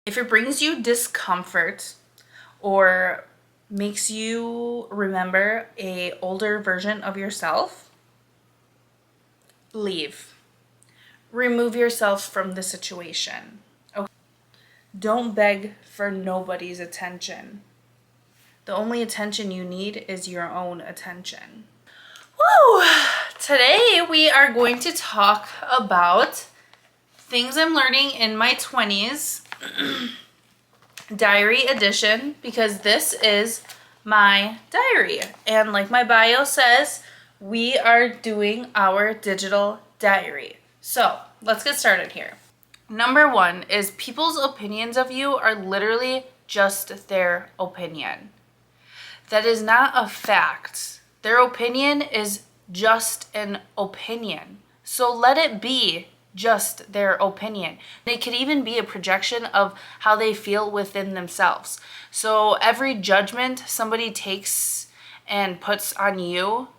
If it brings you discomfort or makes you remember a older version of yourself, leave. Remove yourself from the situation. Okay? Don't beg for nobody's attention. The only attention you need is your own attention. Woo! Today we are going to talk about things I'm learning in my 20s. Diary edition, because this is my diary. And like my bio says, we are doing our digital diary. So let's get started here. Number one is people's opinions of you are literally just their opinion. That is not a fact. Their opinion is just an opinion. So let it be just their opinion. It could even be a projection of how they feel within themselves. So every judgment somebody takes and puts on you,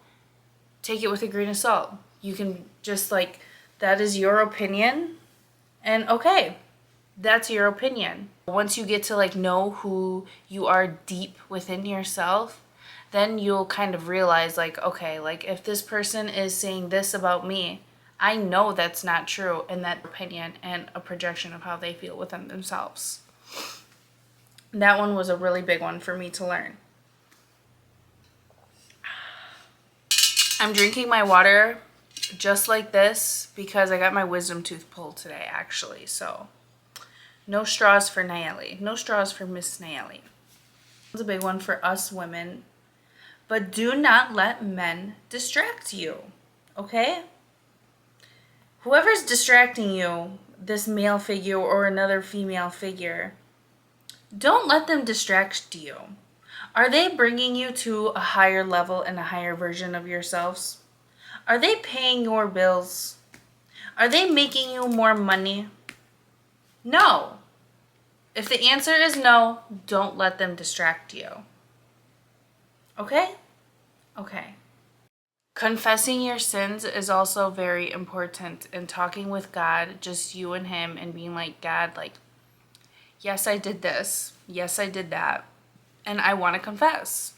take it with a grain of salt. You can just that is your opinion, and okay, that's your opinion. Once you get to know who you are deep within yourself, then you'll kind of realize okay, if this person is saying this about me, I know that's not true, and that opinion and a projection of how they feel within themselves. That one was a really big one for me to learn. I'm drinking my water just like this because I got my wisdom tooth pulled today, actually. So no straws for Nayeli. No straws for Miss Nayeli. It's a big one for us women. But do not let men distract you, okay? Whoever's distracting you, this male figure or another female figure, don't let them distract you. Are they bringing you to a higher level and a higher version of yourselves? Are they paying your bills? Are they making you more money? No. If the answer is no, don't let them distract you. Okay? Okay. Confessing your sins is also very important, and talking with God, just you and him, and being like, God, yes, I did this. Yes, I did that. And I want to confess.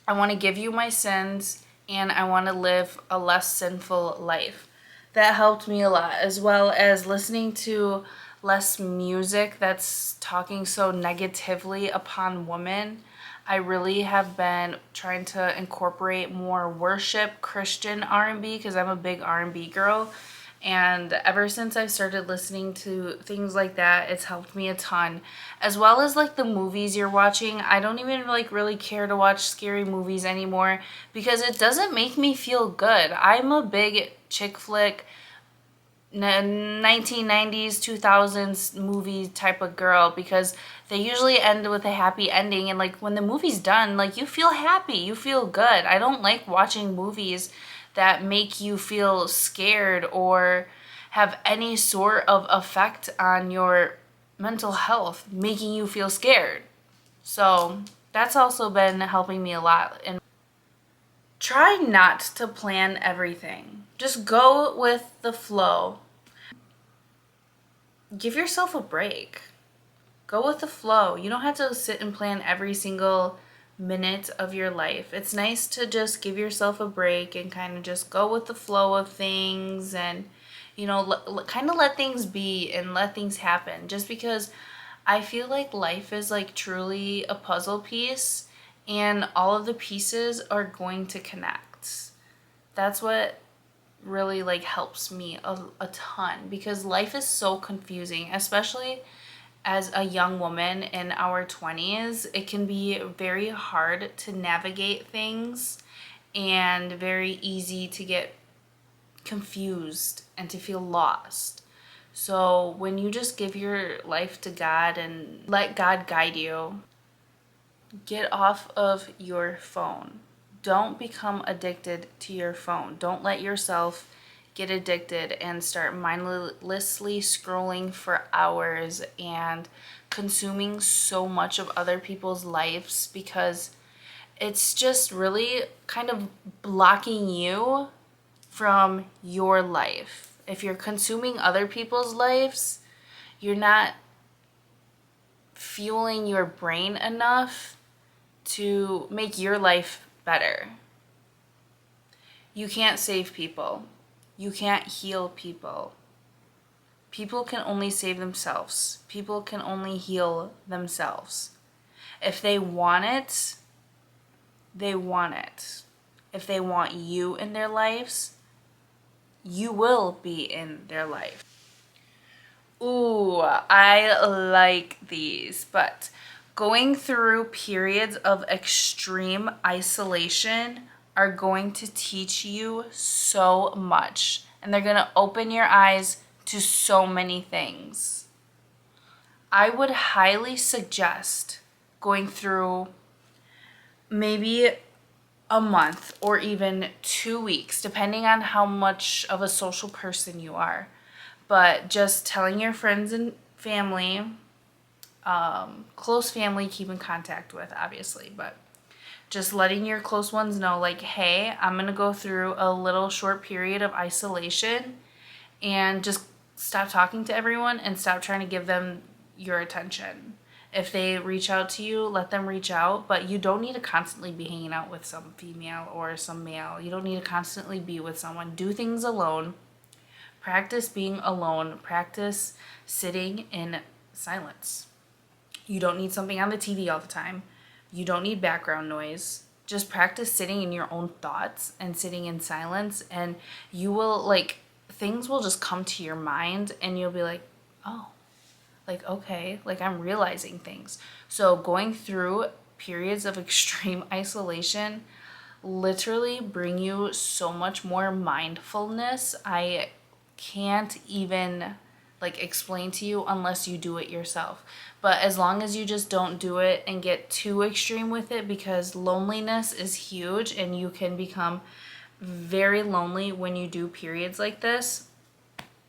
I want to give you my sins, and I want to live a less sinful life. That helped me a lot, as well as listening to less music that's talking so negatively upon women. I really have been trying to incorporate more worship, Christian R&B, because I'm a big R&B girl. And ever since I've started listening to things like that, it's helped me a ton. As well as the movies you're watching. I don't even really care to watch scary movies anymore because it doesn't make me feel good. I'm a big chick flick, 1990s 2000s movie type of girl, because they usually end with a happy ending, and when the movie's done, you feel happy, you feel good. I don't like watching movies that make you feel scared or have any sort of effect on your mental health, making you feel scared. So that's also been helping me a lot. And try not to plan everything. Just go with the flow. Give yourself a break. Go with the flow. You don't have to sit and plan every single minute of your life. It's nice to just give yourself a break and kind of just go with the flow of things, and kind of let things be and let things happen. Just because I feel like life is truly a puzzle piece, and all of the pieces are going to connect. That's what really helps me a ton, because life is so confusing, especially as a young woman in our 20s. It can be very hard to navigate things and very easy to get confused and to feel lost. So when you just give your life to God and let God guide you, get off of your phone. Don't become addicted to your phone. Don't let yourself get addicted and start mindlessly scrolling for hours and consuming so much of other people's lives, because it's just really kind of blocking you from your life. If you're consuming other people's lives, you're not fueling your brain enough to make your life better. You can't save people. You can't heal people. People can only save themselves. People can only heal themselves. If they want it, they want it. If they want you in their lives, you will be in their life. Ooh, I like these, but going through periods of extreme isolation are going to teach you so much, and they're going to open your eyes to so many things. I would highly suggest going through maybe a month or even 2 weeks, depending on how much of a social person you are. But just telling your friends and family, close family, keep in contact with, obviously, but just letting your close ones know, like, hey, I'm going to go through a little short period of isolation, and just stop talking to everyone and stop trying to give them your attention. If they reach out to you, let them reach out, but you don't need to constantly be hanging out with some female or some male. You don't need to constantly be with someone. Do things alone. Practice being alone. Practice sitting in silence. You don't need something on the TV all the time. You don't need background noise. Just practice sitting in your own thoughts and sitting in silence, and you will, like, things will just come to your mind, and you'll be like, oh, like, okay, like, I'm realizing things. So going through periods of extreme isolation literally bring you so much more mindfulness. I can't even, like, explain to you unless you do it yourself. But as long as you just don't do it and get too extreme with it, because loneliness is huge and you can become very lonely when you do periods like this.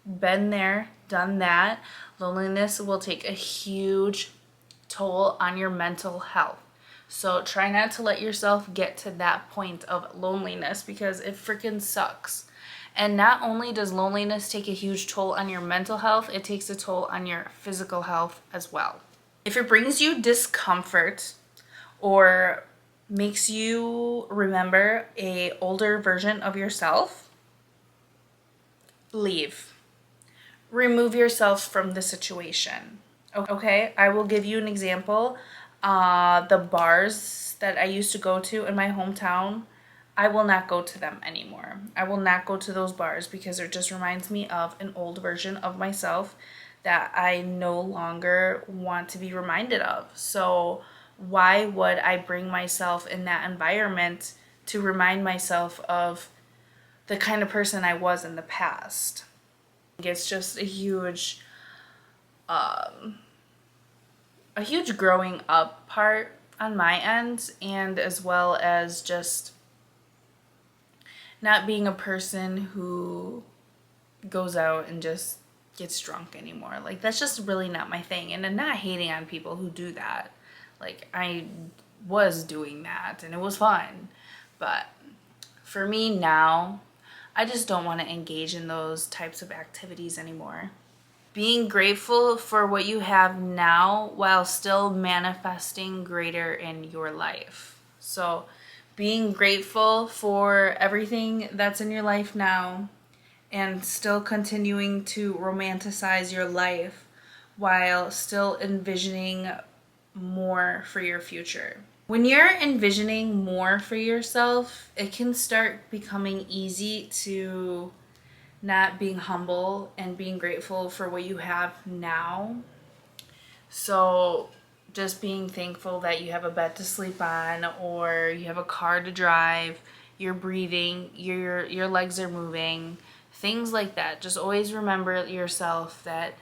Been there, done that. Loneliness will take a huge toll on your mental health. So try not to let yourself get to that point of loneliness, because it freaking sucks. And not only does loneliness take a huge toll on your mental health, it takes a toll on your physical health as well. If it brings you discomfort or makes you remember an older version of yourself, leave. Remove yourself from the situation. Okay, I will give you an example. The bars that I used to go to in my hometown, I will not go to them anymore. I will not go to those bars because it just reminds me of an old version of myself that I no longer want to be reminded of. So why would I bring myself in that environment to remind myself of the kind of person I was in the past? It's just a huge growing up part on my end, and as well as just not being a person who goes out and just gets drunk anymore. Like, that's just really not my thing. And I'm not hating on people who do that. Like, I was doing that and it was fun. But for me now, I just don't want to engage in those types of activities anymore. Being grateful for what you have now while still manifesting greater in your life. So being grateful for everything that's in your life now and still continuing to romanticize your life while still envisioning more for your future. When you're envisioning more for yourself, it can start becoming easy to not being humble and being grateful for what you have now. So just being thankful that you have a bed to sleep on, or you have a car to drive, you're breathing, your legs are moving, things like that. Just always remember yourself that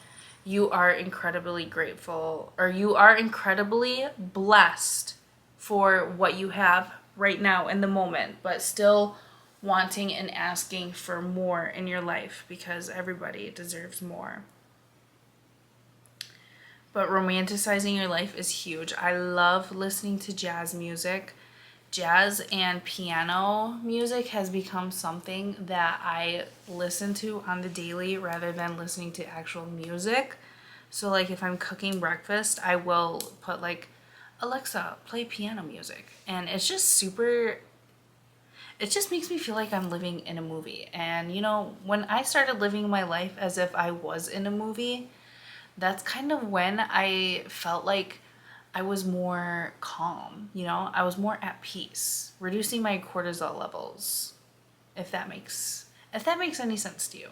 you are incredibly grateful, or you are incredibly blessed for what you have right now in the moment, but still wanting and asking for more in your life, because everybody deserves more. But romanticizing your life is huge. I love listening to jazz music. Jazz and piano music has become something that I listen to on the daily rather than listening to actual music. So like if I'm cooking breakfast, I will put like, Alexa, play piano music. And it's just super, it just makes me feel like I'm living in a movie. And you know, when I started living my life as if I was in a movie, that's kind of when I felt like I was more calm, you know? I was more at peace, reducing my cortisol levels, if that makes any sense to you.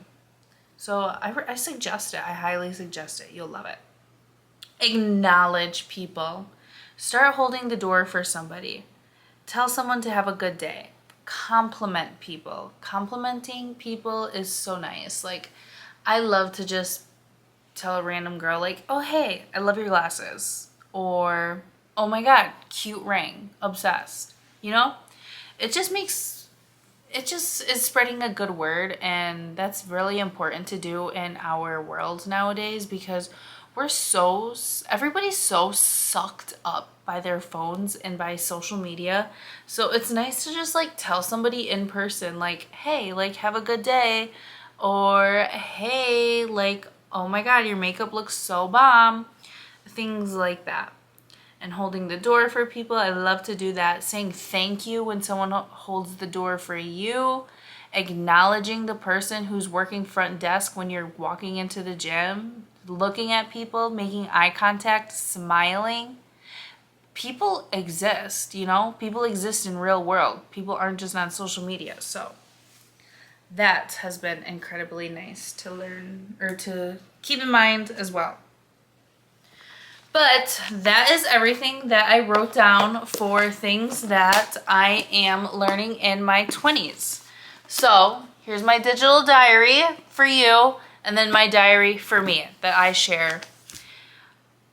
So I suggest it. I highly suggest it. You'll love it. Acknowledge people. Start holding the door for somebody. Tell someone to have a good day. Compliment people. Complimenting people is so nice. Like, I love to just tell a random girl, like, oh, hey, I love your glasses. Or, oh my God, cute ring. Obsessed. You know? It just makes, it just is spreading a good word. And that's really important to do in our world nowadays because everybody's so sucked up by their phones and by social media. So it's nice to just like tell somebody in person, like, hey, like, have a good day. Or, hey, like, oh my God, your makeup looks so bomb. Things like that. And holding the door for people, I love to do that. Saying thank you when someone holds the door for you. Acknowledging the person who's working front desk when you're walking into the gym. Looking at people, making eye contact, smiling. People exist, you know? People exist in real world. People aren't just on social media. So that has been incredibly nice to learn or to keep in mind as well. But that is everything that I wrote down for things that I am learning in my 20s. So here's my digital diary for you, and then my diary for me that I share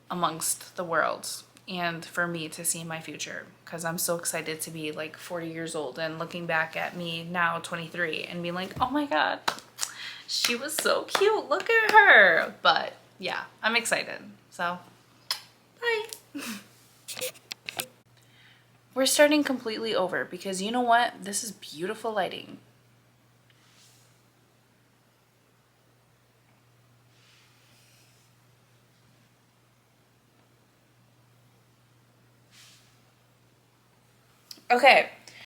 amongst the world and for me to see in my future, because I'm so excited to be like 40 years old and looking back at me now 23 and being like, oh my God, she was so cute, look at her. But yeah, I'm excited. So bye. We're starting completely over because you know what? This is beautiful lighting. Okay,